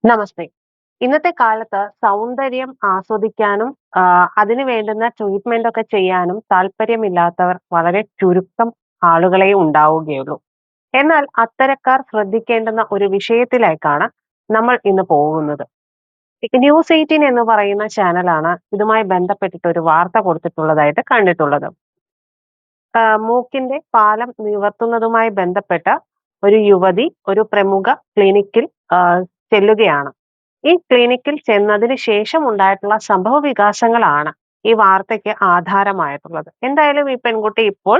നമസ്തേ. ഇന്നത്തെ കാലത്ത് സൗന്ദര്യം ആസ്വദിക്കാനും അതിന് വേണ്ടുന്ന ട്രീറ്റ്മെന്റ് ഒക്കെ ചെയ്യാനും താല്പര്യമില്ലാത്തവർ വളരെ ചുരുക്കം ആളുകളെ ഉണ്ടാവുകയുള്ളൂ. എന്നാൽ അത്തരക്കാർ ശ്രദ്ധിക്കേണ്ടുന്ന ഒരു വിഷയത്തിലേക്കാണ് നമ്മൾ ഇന്ന് പോകുന്നത്. ന്യൂസ് 18 എന്ന് പറയുന്ന ചാനലാണ് ഇതുമായി ബന്ധപ്പെട്ടിട്ട് ഒരു വാർത്ത കൊടുത്തിട്ടുള്ളതായിട്ട് കണ്ടിട്ടുള്ളത്. മൂക്കിന്റെ പാലം നിവർത്തുന്നതുമായി ബന്ധപ്പെട്ട ഒരു യുവതി ഒരു പ്രമുഖ ക്ലിനിക്കിൽ ചെല്ലുകയാണ്. ഈ ക്ലിനിക്കിൽ ചെന്നതിന് ശേഷം ഉണ്ടായിട്ടുള്ള സംഭവ വികാസങ്ങളാണ് ഈ വാർത്തയ്ക്ക് ആധാരമായിട്ടുള്ളത്. എന്തായാലും ഈ പെൺകുട്ടി ഇപ്പോൾ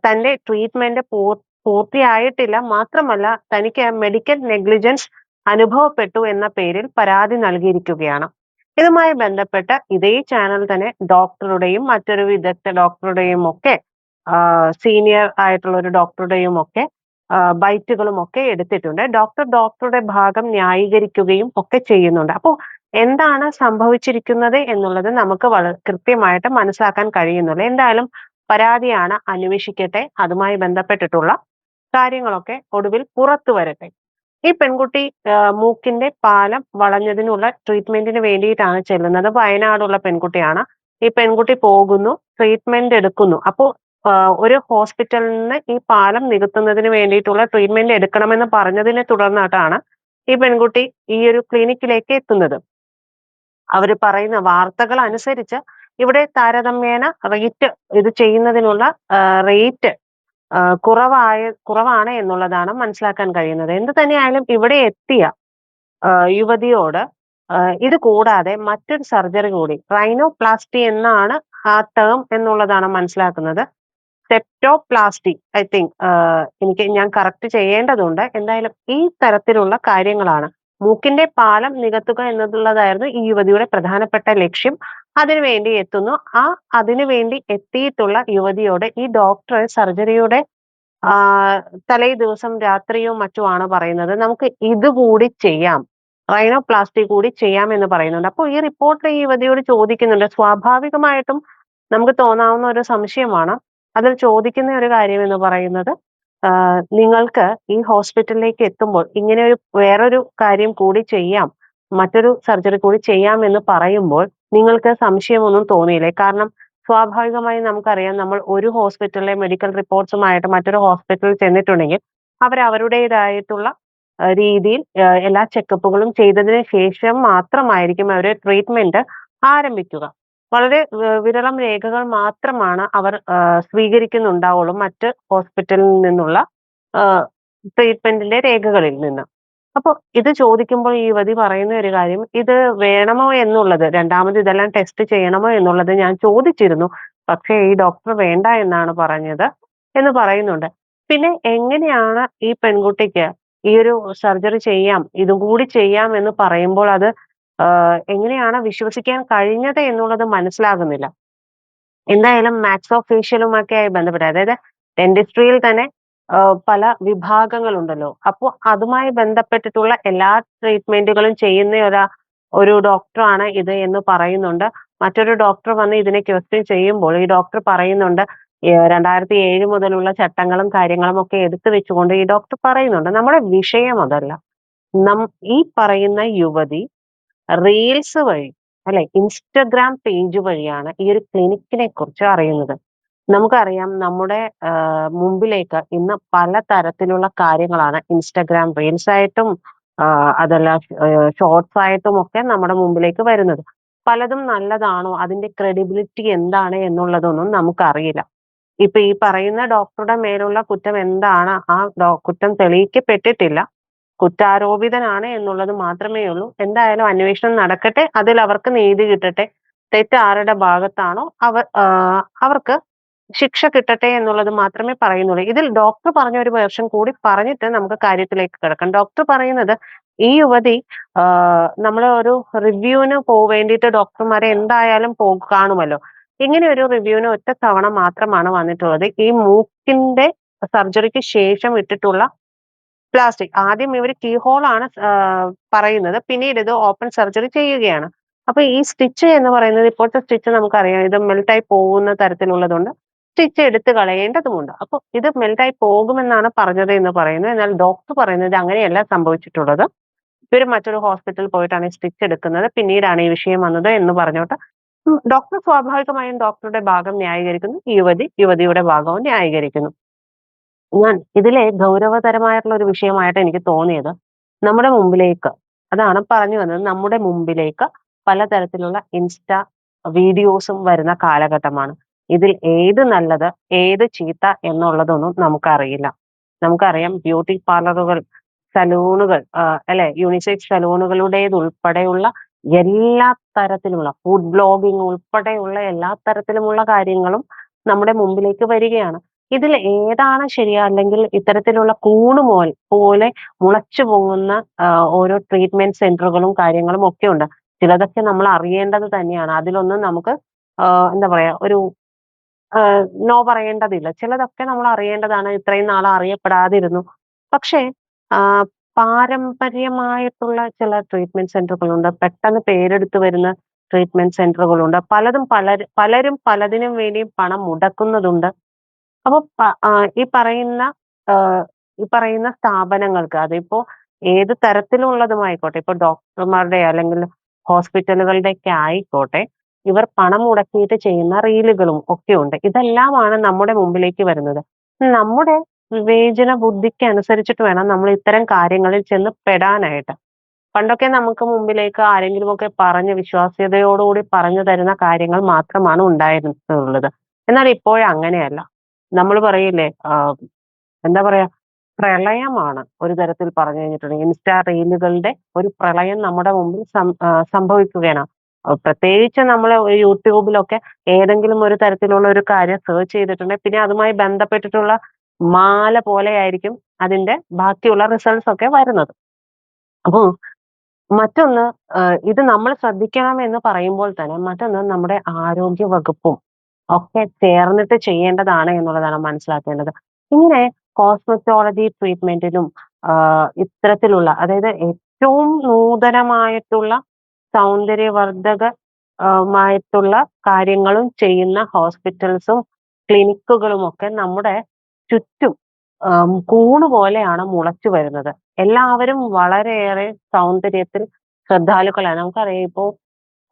തന്റെ ട്രീറ്റ്മെന്റ് പൂർത്തിയായിട്ടില്ല. മാത്രമല്ല തനിക്ക് മെഡിക്കൽ നെഗ്ലിജൻസ് അനുഭവപ്പെട്ടു എന്ന പേരിൽ പരാതി നൽകിയിരിക്കുകയാണ്. ഇതുമായി ബന്ധപ്പെട്ട് ഇതേ ചാനൽ തന്നെ ഡോക്ടറുടെയും മറ്റൊരു വിദഗ്ധ ഡോക്ടറുടെയും ഒക്കെ സീനിയർ ആയിട്ടുള്ള ഒരു ഡോക്ടറുടെയും ഒക്കെ ബൈറ്റുകളും ഒക്കെ എടുത്തിട്ടുണ്ട്. ഡോക്ടറുടെ ഭാഗം ന്യായീകരിക്കുകയും ഒക്കെ ചെയ്യുന്നുണ്ട്. അപ്പോൾ എന്താണ് സംഭവിച്ചിരിക്കുന്നത് എന്നുള്ളത് നമുക്ക് കൃത്യമായിട്ട് മനസ്സിലാക്കാൻ കഴിയുന്നില്ല. എന്തായാലും പരാതിയാണ്, അന്വേഷിക്കട്ടെ. അതുമായി ബന്ധപ്പെട്ടിട്ടുള്ള കാര്യങ്ങളൊക്കെ ഒടുവിൽ പുറത്തു വരട്ടെ. ഈ പെൺകുട്ടി മൂക്കിന്റെ പാലം വളഞ്ഞതിനുള്ള ട്രീറ്റ്മെന്റിന് വേണ്ടിയിട്ടാണ് ചെല്ലുന്നത്. വയനാടുള്ള പെൺകുട്ടിയാണ്. ഈ പെൺകുട്ടി പോകുന്നു, ട്രീറ്റ്മെന്റ് എടുക്കുന്നു. അപ്പോൾ ഒരു ഹോസ്പിറ്റലിൽ നിന്ന് ഈ പാലം നികത്തുന്നതിന് വേണ്ടിയിട്ടുള്ള ട്രീറ്റ്മെന്റ് എടുക്കണമെന്ന് പറഞ്ഞതിനെ തുടർന്നിട്ടാണ് ഈ പെൺകുട്ടി ഈ ഒരു ക്ലിനിക്കിലേക്ക് എത്തുന്നത്. അവര് പറയുന്ന വാർത്തകൾ അനുസരിച്ച് ഇവിടെ താരതമ്യേന റേറ്റ് ഇത് ചെയ്യുന്നതിനുള്ള റേറ്റ് കുറവാണ് എന്നുള്ളതാണ് മനസ്സിലാക്കാൻ കഴിയുന്നത്. എന്ത് തന്നെയായാലും ഇവിടെ എത്തിയ യുവതിയോട് ഇത് കൂടാതെ മറ്റൊരു സർജറി കൂടി, റൈനോപ്ലാസ്റ്റി എന്നാണ് ആ ടേം എന്നുള്ളതാണ് മനസ്സിലാക്കുന്നത്. സെപ്റ്റോപ്ലാസ്റ്റി ഐ തിങ്ക്, ഞാൻ കറക്റ്റ് ചെയ്യേണ്ടതുണ്ട്. എന്തായാലും ഈ തരത്തിലുള്ള കാര്യങ്ങളാണ്. മൂക്കിന്റെ പാലം നികത്തുക എന്നുള്ളതായിരുന്നു ഈ യുവതിയുടെ പ്രധാനപ്പെട്ട ലക്ഷ്യം. അതിനുവേണ്ടി എത്തുന്നു. അതിനുവേണ്ടി എത്തിയിട്ടുള്ള യുവതിയോട് ഈ ഡോക്ടർ സർജറിയുടെ തലേ ദിവസം രാത്രിയോ മറ്റോ ആണ് പറയുന്നത്, നമുക്ക് ഇതുകൂടി ചെയ്യാം, റൈനോപ്ലാസ്റ്റി കൂടി ചെയ്യാം എന്ന് പറയുന്നുണ്ട്. അപ്പോൾ ഈ റിപ്പോർട്ടർ ഈ യുവതിയോട് ചോദിക്കുന്നുണ്ട്. സ്വാഭാവികമായിട്ടും നമുക്ക് തോന്നാവുന്ന ഒരു സംശയമാണ്. അതിൽ ചോദിക്കുന്ന ഒരു കാര്യം എന്ന് പറയുന്നത്, നിങ്ങൾക്ക് ഈ ഹോസ്പിറ്റലിലേക്ക് എത്തുമ്പോൾ ഇങ്ങനെ വേറൊരു കാര്യം കൂടി ചെയ്യാം, മറ്റൊരു സർജറി കൂടി ചെയ്യാം എന്ന് പറയുമ്പോൾ നിങ്ങൾക്ക് സംശയമൊന്നും തോന്നിയില്ലേ? കാരണം സ്വാഭാവികമായും നമുക്കറിയാം, നമ്മൾ ഒരു ഹോസ്പിറ്റലിലെ മെഡിക്കൽ റിപ്പോർട്ട്സുമായിട്ട് മറ്റൊരു ഹോസ്പിറ്റലിൽ ചെന്നിട്ടുണ്ടെങ്കിൽ അവർ അവരുടേതായിട്ടുള്ള രീതിയിൽ എല്ലാ ചെക്കപ്പുകളും ചെയ്തതിന് ശേഷം മാത്രമായിരിക്കും അവർ ട്രീറ്റ്മെന്റ് ആരംഭിക്കുക. വളരെ വിരളം രേഖകൾ മാത്രമാണ് അവർ സ്വീകരിക്കുന്നുണ്ടാവുള്ളൂ മറ്റ് ഹോസ്പിറ്റലിൽ നിന്നുള്ള ട്രീറ്റ്മെന്റിന്റെ രേഖകളിൽ നിന്ന്. അപ്പൊ ഇത് ചോദിക്കുമ്പോൾ ഈ യുവതി പറയുന്ന ഒരു കാര്യം, ഇത് വേണമോ എന്നുള്ളത്, രണ്ടാമത് ഇതെല്ലാം ടെസ്റ്റ് ചെയ്യണമോ എന്നുള്ളത് ഞാൻ ചോദിച്ചിരുന്നു. പക്ഷേ ഈ ഡോക്ടർ വേണ്ട എന്നാണ് പറഞ്ഞത് എന്ന് പറയുന്നുണ്ട്. പിന്നെ എങ്ങനെയാണ് ഈ പെൺകുട്ടിക്ക് ഈ ഒരു സർജറി ചെയ്യാം, ഇതും കൂടി ചെയ്യാം എന്ന് പറയുമ്പോൾ അത് എങ്ങനെയാണ് വിശ്വസിക്കാൻ കഴിഞ്ഞത് എന്നുള്ളത് മനസ്സിലാകുന്നില്ല. എന്തായാലും മാക്സോഫേഷ്യലുമൊക്കെയായി ബന്ധപ്പെട്ട്, അതായത് ഡെന്റിസ്ട്രിയിൽ തന്നെ പല വിഭാഗങ്ങളുണ്ടല്ലോ. അപ്പൊ അതുമായി ബന്ധപ്പെട്ടിട്ടുള്ള എല്ലാ ട്രീറ്റ്മെന്റുകളും ചെയ്യുന്ന ഒരു ഡോക്ടറാണ് ഇത് എന്ന് പറയുന്നുണ്ട്. മറ്റൊരു ഡോക്ടർ വന്ന് ഇതിനെ ക്വസ്റ്റ്യൻ ചെയ്യുമ്പോൾ ഈ ഡോക്ടർ പറയുന്നുണ്ട്, 2007 മുതലുള്ള ചട്ടങ്ങളും കാര്യങ്ങളും ഒക്കെ എടുത്തു വെച്ചുകൊണ്ട് ഈ ഡോക്ടർ പറയുന്നുണ്ട്. നമ്മുടെ വിഷയം അതല്ല. ഈ പറയുന്ന യുവതി റീൽസ് വഴി, അല്ലെ, ഇൻസ്റ്റഗ്രാം പേജ് വഴിയാണ് ഈ ഒരു ക്ലിനിക്കിനെ കുറിച്ച് അറിയുന്നത്. നമുക്കറിയാം, നമ്മുടെ മുമ്പിലേക്ക് ഇന്ന് പലതരത്തിലുള്ള കാര്യങ്ങളാണ് ഇൻസ്റ്റഗ്രാം റീൽസ് ആയിട്ടും അതല്ല ഷോർട്സ് ആയിട്ടും ഒക്കെ നമ്മുടെ മുമ്പിലേക്ക് വരുന്നത്. പലതും നല്ലതാണോ, അതിന്റെ ക്രെഡിബിലിറ്റി എന്താണ് എന്നുള്ളതൊന്നും നമുക്കറിയില്ല. ഇപ്പൊ ഈ പറയുന്ന ഡോക്ടറുടെ മേലുള്ള കുറ്റം എന്താണ്, കുറ്റം തെളിയിക്കപ്പെട്ടിട്ടില്ല. കുറ്റാരോപിതനാണ് എന്നുള്ളത് മാത്രമേ ഉള്ളൂ. എന്തായാലും അന്വേഷണം നടക്കട്ടെ. അതിൽ അവർക്ക് നീതി കിട്ടട്ടെ. തെറ്റ് ആരുടെ ഭാഗത്താണോ അവർക്ക് ശിക്ഷ കിട്ടട്ടെ എന്നുള്ളത് മാത്രമേ പറയുന്നുള്ളൂ. ഇതിൽ ഡോക്ടർ പറഞ്ഞ ഒരു വേർഷൻ കൂടി പറഞ്ഞിട്ട് നമുക്ക് കാര്യത്തിലേക്ക് കിടക്കാം. ഡോക്ടർ പറയുന്നത്, ഈ യുവതി നമ്മൾ ഒരു റിവ്യൂവിന് വേണ്ടിയിട്ട് ഡോക്ടർമാരെ എന്തായാലും കാണുമല്ലോ. ഇങ്ങനെ ഒരു റിവ്യൂവിന് ഒറ്റ തവണ മാത്രമാണ് വന്നിട്ടുള്ളത്. ഈ മൂക്കിന്റെ സർജറിക്ക് ശേഷം ഇട്ടിട്ടുള്ള പ്ലാസ്റ്റിക്. ആദ്യം ഇവര് കീ ഹോൾ ആണ് പറയുന്നത്. പിന്നീട് ഇത് ഓപ്പൺ സർജറി ചെയ്യുകയാണ്. അപ്പൊ ഈ സ്റ്റിച്ച് എന്ന് പറയുന്നത്, ഇപ്പോഴത്തെ സ്റ്റിച്ച് നമുക്കറിയാം, ഇത് മെൽറ്റായി പോകുന്ന തരത്തിലുള്ളതുകൊണ്ട് സ്റ്റിച്ച് എടുത്ത് കളയേണ്ടതുമുണ്ട്. അപ്പൊ ഇത് മെൽറ്റായി പോകുമെന്നാണ് പറഞ്ഞത് എന്ന് പറയുന്നു. എന്നാൽ ഡോക്ടർ പറയുന്നത് അങ്ങനെയല്ല സംഭവിച്ചിട്ടുള്ളത്. ഇവര് മറ്റൊരു ഹോസ്പിറ്റലിൽ പോയിട്ടാണ് ഈ സ്റ്റിച്ച് എടുക്കുന്നത്. പിന്നീടാണ് ഈ വിഷയം വന്നത് എന്ന് പറഞ്ഞോണ്ട് ഡോക്ടർ സ്വാഭാവികമായും ഡോക്ടറുടെ ഭാഗം ന്യായീകരിക്കുന്നു. യുവതിയുടെ ഭാഗവും ന്യായീകരിക്കുന്നു. ഇതിലെ ഗൗരവതരമായിട്ടുള്ള ഒരു വിഷയമായിട്ട് എനിക്ക് തോന്നിയത് നമ്മുടെ മുമ്പിലേക്ക് അതാണ് പറഞ്ഞു വന്നത്. നമ്മുടെ മുമ്പിലേക്ക് പലതരത്തിലുള്ള വീഡിയോസും വരുന്ന കാലഘട്ടമാണ്. ഇതിൽ ഏത് നല്ലത്, ഏത് ചീത്ത എന്നുള്ളതൊന്നും നമുക്കറിയില്ല. നമുക്കറിയാം ബ്യൂട്ടി പാർലറുകൾ, സലൂണുകൾ അല്ലെ യൂണിസെക്സ് സലൂണുകളുടേതുൾപ്പെടെയുള്ള എല്ലാ തരത്തിലുമുള്ള ഫുഡ് ബ്ലോഗിംഗ് ഉൾപ്പെടെയുള്ള എല്ലാ തരത്തിലുമുള്ള കാര്യങ്ങളും നമ്മുടെ മുമ്പിലേക്ക് വരികയാണ്. ഇതിൽ ഏതാണ് ശരി? അല്ലെങ്കിൽ ഇത്തരത്തിലുള്ള പോലെ മുളച്ചു പൊങ്ങുന്ന ഓരോ ട്രീറ്റ്മെന്റ് സെന്ററുകളും കാര്യങ്ങളും ഒക്കെ ഉണ്ട്. ചിലതൊക്കെ നമ്മൾ അറിയേണ്ടത് തന്നെയാണ്. അതിലൊന്നും നമുക്ക് എന്താ പറയാ ഒരു നോ പറയേണ്ടതില്ല. ചിലതൊക്കെ നമ്മൾ അറിയേണ്ടതാണ്. ഇത്രയും നാൾ അറിയപ്പെടാതിരുന്നു. പക്ഷേ പാരമ്പര്യമായിട്ടുള്ള ചില ട്രീറ്റ്മെന്റ് സെന്ററുകളുണ്ട്. പെട്ടെന്ന് പേരെടുത്ത് വരുന്ന ട്രീറ്റ്മെന്റ് സെന്ററുകളുണ്ട്. പലരും പലതിനും വേണ്ടിയും പണം മുടക്കുന്നതുണ്ട്. അപ്പൊ ഈ പറയുന്ന ഈ പറയുന്ന സ്ഥാപനങ്ങൾക്ക് അതിപ്പോ ഏത് തരത്തിലുള്ളതുമായിക്കോട്ടെ, ഇപ്പൊ ഡോക്ടർമാരുടെ അല്ലെങ്കിൽ ഹോസ്പിറ്റലുകളുടെയൊക്കെ ആയിക്കോട്ടെ, ഇവർ പണം മുടക്കിയിട്ട് ചെയ്യുന്ന റീലുകളും ഒക്കെ ഉണ്ട്. ഇതെല്ലാമാണ് നമ്മുടെ മുമ്പിലേക്ക് വരുന്നത്. നമ്മുടെ വിവേചന ബുദ്ധിക്ക് അനുസരിച്ചിട്ട് വേണം നമ്മൾ ഇത്തരം കാര്യങ്ങളിൽ ചെന്ന് പെടാനായിട്ട്. പണ്ടൊക്കെ നമുക്ക് മുമ്പിലേക്ക് ആരെങ്കിലുമൊക്കെ പറഞ്ഞ് വിശ്വാസ്യതയോടുകൂടി പറഞ്ഞു തരുന്ന കാര്യങ്ങൾ മാത്രമാണ് ഉണ്ടായിരുന്നുള്ളത്. എന്നാൽ ഇപ്പോഴങ്ങനെയല്ല. നമ്മൾ പറയില്ലേ എന്താ പറയാ പ്രളയമാണ് ഒരു തരത്തിൽ പറഞ്ഞു കഴിഞ്ഞിട്ടുണ്ടെങ്കിൽ ഇൻസ്റ്റാ റീലുകളുടെ ഒരു പ്രളയം നമ്മുടെ മുമ്പിൽ സംഭവിക്കുകയാണ്. പ്രത്യേകിച്ച് നമ്മൾ യൂട്യൂബിലൊക്കെ ഏതെങ്കിലും ഒരു തരത്തിലുള്ള ഒരു കാര്യം സെർച്ച് ചെയ്തിട്ടുണ്ടെങ്കിൽ പിന്നെ അതുമായി ബന്ധപ്പെട്ടിട്ടുള്ള മാല പോലെയായിരിക്കും അതിന്റെ ബാക്കിയുള്ള റിസൾട്ട്സ് ഒക്കെ വരുന്നത്. അപ്പോ മറ്റൊന്ന് ഇത് നമ്മൾ ശ്രദ്ധിക്കണം എന്ന് പറയുമ്പോൾ തന്നെ മറ്റൊന്ന് നമ്മുടെ ആരോഗ്യ വകുപ്പും ഒക്കെ ചേർന്നിട്ട് ചെയ്യേണ്ടതാണ് എന്നുള്ളതാണ് മനസ്സിലാക്കേണ്ടത്. ഇങ്ങനെ കോസ്മെറ്റോളജി ട്രീറ്റ്മെന്റിലും ഇത്തരത്തിലുള്ള അതായത് ഏറ്റവും നൂതനമായിട്ടുള്ള സൗന്ദര്യവർദ്ധക മായിട്ടുള്ള കാര്യങ്ങളും ചെയ്യുന്ന ഹോസ്പിറ്റൽസും ക്ലിനിക്കുകളും ഒക്കെ നമ്മുടെ ചുറ്റും കൂണ് പോലെയാണ് മുളച്ചു വരുന്നത്. എല്ലാവരും വളരെയേറെ സൗന്ദര്യത്തിൽ ശ്രദ്ധാലുക്കളാണ്. നമുക്കറിയാം ഇപ്പോ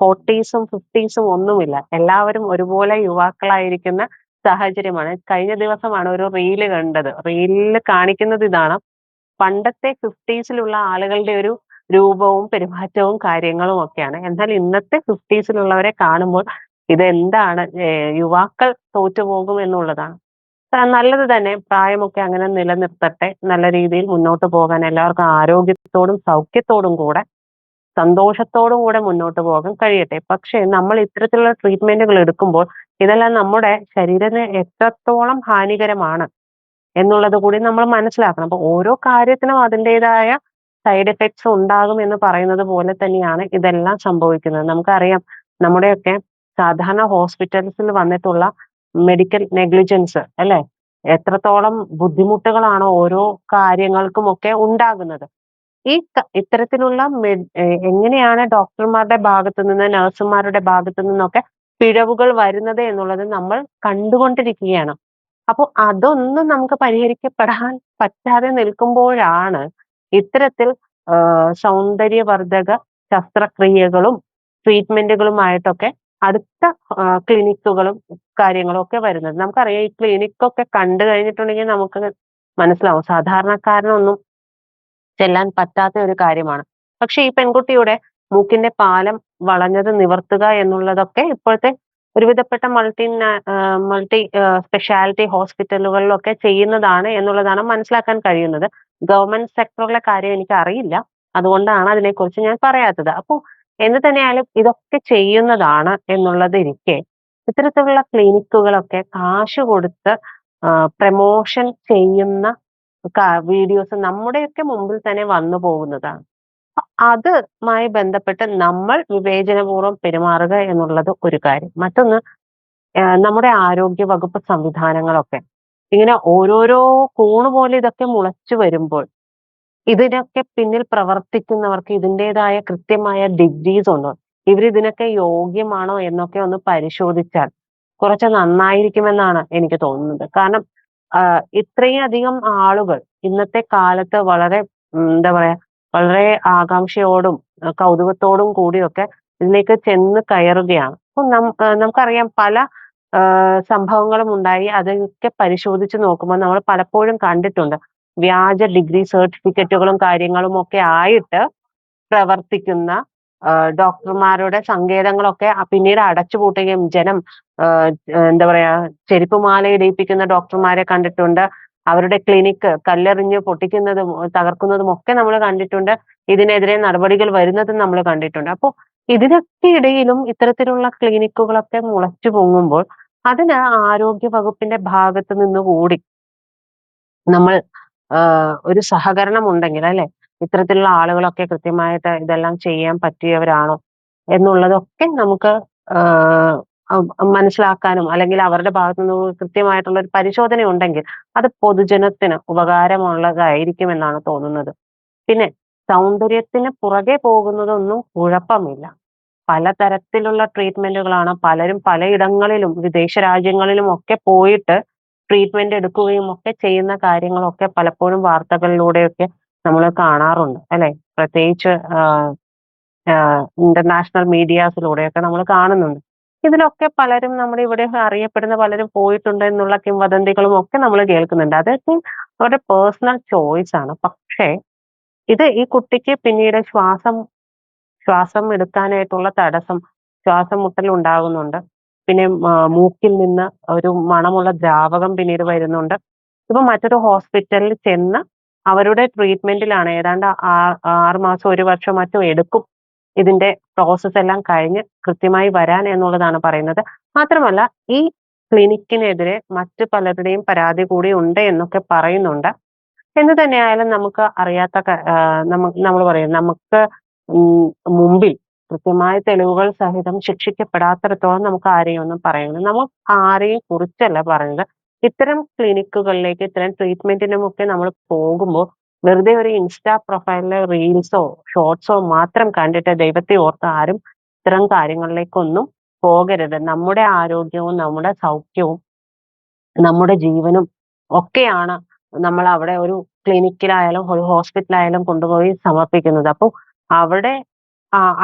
40സും 50സും ഒന്നുമില്ല. എല്ലാവരും ഒരുപോലെ യുവാക്കളായിരിക്കുന്ന സാഹചര്യമാണ്. കഴിഞ്ഞ ദിവസമാണ് ഒരു റീല് കണ്ടത്. റീലില് കാണിക്കുന്നത് ഇതാണ്. പണ്ടത്തെ 50സിലുള്ള ആളുകളുടെ ഒരു രൂപവും പെരുമാറ്റവും കാര്യങ്ങളും ഒക്കെയാണ്. എന്നാൽ ഇന്നത്തെ 50സിലുള്ളവരെ കാണുമ്പോൾ ഇതെന്താണ് യുവാക്കൾ തോറ്റുപോകും എന്നുള്ളതാണ്. നല്ലത് തന്നെ. പ്രായമൊക്കെ അങ്ങനെ നിലനിർത്തട്ടെ. നല്ല രീതിയിൽ മുന്നോട്ട് പോകാൻ എല്ലാവർക്കും ആരോഗ്യത്തോടും സൗഖ്യത്തോടും കൂടെ സന്തോഷത്തോടും കൂടെ മുന്നോട്ട് പോകാൻ കഴിയട്ടെ. പക്ഷേ നമ്മൾ ഇത്തരത്തിലുള്ള ട്രീറ്റ്മെന്റുകൾ എടുക്കുമ്പോൾ ഇതെല്ലാം നമ്മുടെ ശരീരത്തിന് എത്രത്തോളം ഹാനികരമാണ് എന്നുള്ളത് കൂടി നമ്മൾ മനസ്സിലാക്കണം. അപ്പൊ ഓരോ കാര്യത്തിനും അതിൻ്റെതായ സൈഡ് എഫക്ട്സ് ഉണ്ടാകും എന്ന് പറയുന്നത് പോലെ തന്നെയാണ് ഇതെല്ലാം സംഭവിക്കുന്നത്. നമുക്കറിയാം നമ്മുടെയൊക്കെ സാധാരണ ഹോസ്പിറ്റൽസിൽ വന്നിട്ടുള്ള മെഡിക്കൽ നെഗ്ലിജൻസ് അല്ലെ എത്രത്തോളം ബുദ്ധിമുട്ടുകളാണ് ഓരോ കാര്യങ്ങൾക്കും ഒക്കെ ഉണ്ടാകുന്നത്. ഇത്തരത്തിലുള്ള എങ്ങനെയാണ് ഡോക്ടർമാരുടെ ഭാഗത്തു നിന്ന് നഴ്സുമാരുടെ ഭാഗത്തു നിന്നൊക്കെ പിഴവുകൾ വരുന്നത് എന്നുള്ളത് നമ്മൾ കണ്ടുകൊണ്ടിരിക്കുകയാണ്. അപ്പോൾ അതൊന്നും നമുക്ക് പരിഹരിക്കപ്പെടാൻ പറ്റാതെ നിൽക്കുമ്പോഴാണ് ഇത്തരത്തിൽ സൗന്ദര്യവർദ്ധക ശസ്ത്രക്രിയകളും ട്രീറ്റ്മെന്റുകളുമായിട്ടൊക്കെ അടുത്ത ക്ലിനിക്കുകളും കാര്യങ്ങളും ഒക്കെ വരുന്നത്. നമുക്കറിയാം ഈ ക്ലിനിക്കൊക്കെ കണ്ടു കഴിഞ്ഞിട്ടുണ്ടെങ്കിൽ നമുക്ക് മനസ്സിലാവും സാധാരണക്കാരനൊന്നും ചെല്ലാൻ പറ്റാത്ത ഒരു കാര്യമാണ്. പക്ഷെ ഈ പെൺകുട്ടിയുടെ മൂക്കിന്റെ പാലം വളഞ്ഞത് നിവർത്തുക എന്നുള്ളതൊക്കെ ഇപ്പോഴത്തെ ഒരുവിധപ്പെട്ട മൾട്ടി സ്പെഷ്യാലിറ്റി ഹോസ്പിറ്റലുകളിലൊക്കെ ചെയ്യുന്നതാണ് എന്നുള്ളതാണ് മനസ്സിലാക്കാൻ കഴിയുന്നത്. ഗവൺമെന്റ് സെക്ടറിലെ കാര്യം എനിക്ക് അറിയില്ല. അതുകൊണ്ടാണ് അതിനെക്കുറിച്ച് ഞാൻ പറയാത്തത്. അപ്പൊ എന്ത് തന്നെയായാലും ഇതൊക്കെ ചെയ്യുന്നതാണ് എന്നുള്ളതിരിക്കെ ഇത്തരത്തിലുള്ള ക്ലിനിക്കുകളൊക്കെ കാശ് കൊടുത്ത് പ്രമോഷൻ ചെയ്യുന്ന വീഡിയോസ് നമ്മുടെയൊക്കെ മുമ്പിൽ തന്നെ വന്നു പോകുന്നതാണ്. അതുമായി ബന്ധപ്പെട്ട് നമ്മൾ വിവേചനപൂർവ്വം പെരുമാറുക എന്നുള്ളത് ഒരു കാര്യം. മറ്റൊന്ന് നമ്മുടെ ആരോഗ്യ വകുപ്പ് സംവിധാനങ്ങളൊക്കെ ഇങ്ങനെ ഓരോരോ കൂണ് പോലെ ഇതൊക്കെ മുളച്ചു വരുമ്പോൾ ഇതിനൊക്കെ പിന്നിൽ പ്രവർത്തിക്കുന്നവർക്ക് ഇതിൻ്റെതായ കൃത്യമായ ഡിഗ്രീസ് ഉണ്ടോ? ഇവരിതിനൊക്കെ യോഗ്യമാണോ എന്നൊക്കെ ഒന്ന് പരിശോധിച്ചാൽ കുറച്ച് നന്നായിരിക്കുമെന്നാണ് എനിക്ക് തോന്നുന്നത്. കാരണം ഇത്രയും അധികം ആളുകൾ ഇന്നത്തെ കാലത്ത് വളരെ എന്താ പറയാ വളരെ ആകാംക്ഷയോടും കൗതുകത്തോടും കൂടിയൊക്കെ ഇതിലേക്ക് ചെന്ന് കയറുകയാണ്. അപ്പൊ നമുക്കറിയാം പല സംഭവങ്ങളും ഉണ്ടായി. അതൊക്കെ പരിശോധിച്ച് നോക്കുമ്പോൾ നമ്മൾ പലപ്പോഴും കണ്ടിട്ടുണ്ട്. വ്യാജ ഡിഗ്രി സർട്ടിഫിക്കറ്റുകളും കാര്യങ്ങളും ഒക്കെ ആയിട്ട് പ്രവർത്തിക്കുന്ന ഡോക്ടർമാരുടെ സങ്കേതങ്ങളൊക്കെ പിന്നീട് അടച്ചുപൂട്ടുകയും ആഹ് എന്താ പറയാ ചെരുപ്പ് മാലയിടിയിപ്പിക്കുന്ന ഡോക്ടർമാരെ കണ്ടിട്ടുണ്ട്. അവരുടെ ക്ലിനിക്ക് കല്ലെറിഞ്ഞ് പൊട്ടിക്കുന്നതും തകർക്കുന്നതും ഒക്കെ നമ്മൾ കണ്ടിട്ടുണ്ട്. ഇതിനെതിരെ നടപടികൾ വരുന്നതും നമ്മൾ കണ്ടിട്ടുണ്ട്. അപ്പൊ ഇതിനൊക്കെ ഇടയിലും ഇത്തരത്തിലുള്ള ക്ലിനിക്കുകളൊക്കെ മുളച്ചു പൊങ്ങുമ്പോൾ അതിന് ആരോഗ്യ വകുപ്പിന്റെ ഭാഗത്ത് നിന്ന് കൂടി നമ്മൾ ഒരു സഹകരണം ഉണ്ടെങ്കിൽ അല്ലെ ഇത്തരത്തിലുള്ള ആളുകളൊക്കെ കൃത്യമായിട്ട് ഇതെല്ലാം ചെയ്യാൻ പറ്റിയവരാണോ എന്നുള്ളതൊക്കെ നമുക്ക് ആഹ് മനസ്സിലാക്കാനും അല്ലെങ്കിൽ അവരുടെ ഭാഗത്തു നിന്ന് കൃത്യമായിട്ടുള്ള ഒരു പരിശോധന ഉണ്ടെങ്കിൽ അത് പൊതുജനത്തിന് ഉപകാരമുള്ളതായിരിക്കും എന്നാണ് തോന്നുന്നത്. പിന്നെ സൗന്ദര്യത്തിന് പുറകെ പോകുന്നതൊന്നും കുഴപ്പമില്ല. പലതരത്തിലുള്ള ട്രീറ്റ്മെന്റുകളാണ് പലരും പലയിടങ്ങളിലും വിദേശ രാജ്യങ്ങളിലും ഒക്കെ പോയിട്ട് ട്രീറ്റ്മെന്റ് എടുക്കുകയും ഒക്കെ ചെയ്യുന്ന കാര്യങ്ങളൊക്കെ പലപ്പോഴും വാർത്തകളിലൂടെയൊക്കെ നമ്മൾ കാണാറുണ്ട് അല്ലെ? പ്രത്യേകിച്ച് ഇന്റർനാഷണൽ മീഡിയാസിലൂടെയൊക്കെ നമ്മൾ കാണുന്നുണ്ട്. ഇതിലൊക്കെ പലരും നമ്മുടെ ഇവിടെ അറിയപ്പെടുന്ന പലരും പോയിട്ടുണ്ട് എന്നുള്ള കിംവദന്തികളും ഒക്കെ നമ്മൾ കേൾക്കുന്നുണ്ട്. അതൊക്കെ അവരുടെ പേഴ്സണൽ ചോയ്സ് ആണ്. പക്ഷേ ഇത് ഈ കുട്ടിക്ക് പിന്നീട് ശ്വാസം എടുക്കാനായിട്ടുള്ള തടസ്സം, ശ്വാസം മുട്ടൽ ഉണ്ടാകുന്നുണ്ട്. പിന്നെ മൂക്കിൽ നിന്ന് ഒരു മണമുള്ള ദ്രാവകം പിന്നീട് വരുന്നുണ്ട്. ഇപ്പൊ മറ്റൊരു ഹോസ്പിറ്റലിൽ ചെന്ന് അവരുടെ ട്രീറ്റ്മെന്റിലാണ്. ഏതാണ്ട് 6 മാസം, 1 വർഷം മറ്റോ എടുക്കും ഇതിന്റെ പ്രോസസ് എല്ലാം കഴിഞ്ഞ് കൃത്യമായി വരാൻ എന്നുള്ളതാണ് പറയുന്നത്. മാത്രമല്ല ഈ ക്ലിനിക്കിനെതിരെ മറ്റു പലരുടെയും പരാതി കൂടി ഉണ്ട് എന്നൊക്കെ പറയുന്നുണ്ട്. എന്ത് തന്നെയായാലും നമുക്ക് അറിയാത്ത നമ്മൾ പറയും നമുക്ക് ഉം മുമ്പിൽ കൃത്യമായ തെളിവുകൾ സഹിതം ശിക്ഷിക്കപ്പെടാത്തിടത്തോളം നമുക്ക് ആരെയും ഒന്നും പറയുന്നില്ല. നമ്മൾ ആരെയും കുറിച്ചല്ല പറയുന്നത്. ഇത്തരം ക്ലിനിക്കുകളിലേക്ക് ഇത്തരം ട്രീറ്റ്മെന്റിനുമൊക്കെ നമ്മൾ പോകുമ്പോൾ വെറുതെ ഒരു ഇൻസ്റ്റാ പ്രൊഫൈലിലെ റീൽസോ ഷോർട്സോ മാത്രം കണ്ടിട്ട് ദൈവത്തെ ഓർത്ത് ആരും ഇത്തരം കാര്യങ്ങളിലേക്കൊന്നും പോകരുത്. നമ്മുടെ ആരോഗ്യവും നമ്മുടെ സൗഖ്യവും നമ്മുടെ ജീവനും ഒക്കെയാണ് നമ്മൾ അവിടെ ഒരു ക്ലിനിക്കിലായാലും ഒരു ഹോസ്പിറ്റലായാലും കൊണ്ടുപോയി സമർപ്പിക്കുന്നത്. അപ്പൊ അവിടെ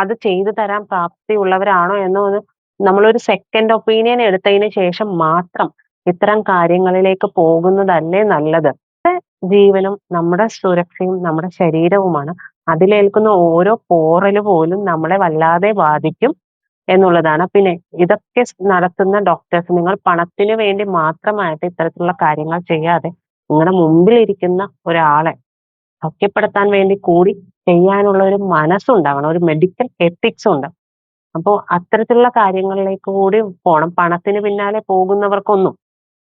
അത് ചെയ്തു തരാൻ പ്രാപ്തിയുള്ളവരാണോ എന്ന് നമ്മളൊരു സെക്കൻഡ് ഒപ്പീനിയൻ എടുത്തതിന് ശേഷം മാത്രം ഇത്തരം കാര്യങ്ങളിലേക്ക് പോകുന്നതല്ലേ നല്ലത്. ജീവനും നമ്മുടെ സുരക്ഷയും നമ്മുടെ ശരീരവുമാണ്. അതിലേൽക്കുന്ന ഓരോ പോറല് പോലും നമ്മളെ വല്ലാതെ ബാധിക്കും എന്നുള്ളതാണ്. പിന്നെ ഇതൊക്കെ നടത്തുന്ന ഡോക്ടേഴ്സ് നിങ്ങൾ പണത്തിന് വേണ്ടി മാത്രമായിട്ട് ഇത്തരത്തിലുള്ള കാര്യങ്ങൾ ചെയ്യാതെ നിങ്ങളുടെ മുമ്പിലിരിക്കുന്ന ഒരാളെ സൗഖ്യപ്പെടുത്താൻ വേണ്ടി കൂടി ചെയ്യാനുള്ള ഒരു മനസ്സുണ്ടാവണം. ഒരു മെഡിക്കൽ എത്തിക്സ് ഉണ്ട്. അപ്പോ അത്തരത്തിലുള്ള കാര്യങ്ങളിലേക്ക് കൂടി പോണം. പണത്തിന് പിന്നാലെ പോകുന്നവർക്കൊന്നും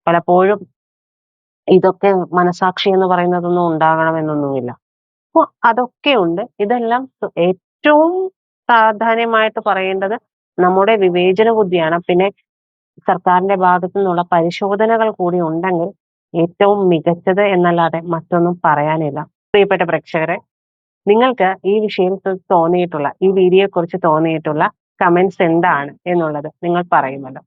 പലപ്പോഴും ഇതൊക്കെ മനസാക്ഷി എന്ന് പറയുന്നതൊന്നും ഉണ്ടാകണമെന്നൊന്നുമില്ല. അപ്പൊ അതൊക്കെയുണ്ട്. ഇതെല്ലാം ഏറ്റവും പ്രാധാന്യമായിട്ട് പറയേണ്ടത് നമ്മുടെ വിവേചന ബുദ്ധിയാണ്. പിന്നെ സർക്കാരിന്റെ ഭാഗത്തു നിന്നുള്ള പരിശോധനകൾ കൂടി ഉണ്ടെങ്കിൽ ഏറ്റവും മികച്ചത് എന്നല്ലാതെ മറ്റൊന്നും പറയാനില്ല. പ്രിയപ്പെട്ട പ്രേക്ഷകരെ, നിങ്ങൾക്ക് ഈ വിഷയത്തിൽ തോന്നിയിട്ടുള്ള ഈ വീഡിയോയെക്കുറിച്ച് തോന്നിയിട്ടുള്ള കമന്റ്സ് എന്താണ് എന്നുള്ളത് നിങ്ങൾ പറയുമല്ലോ.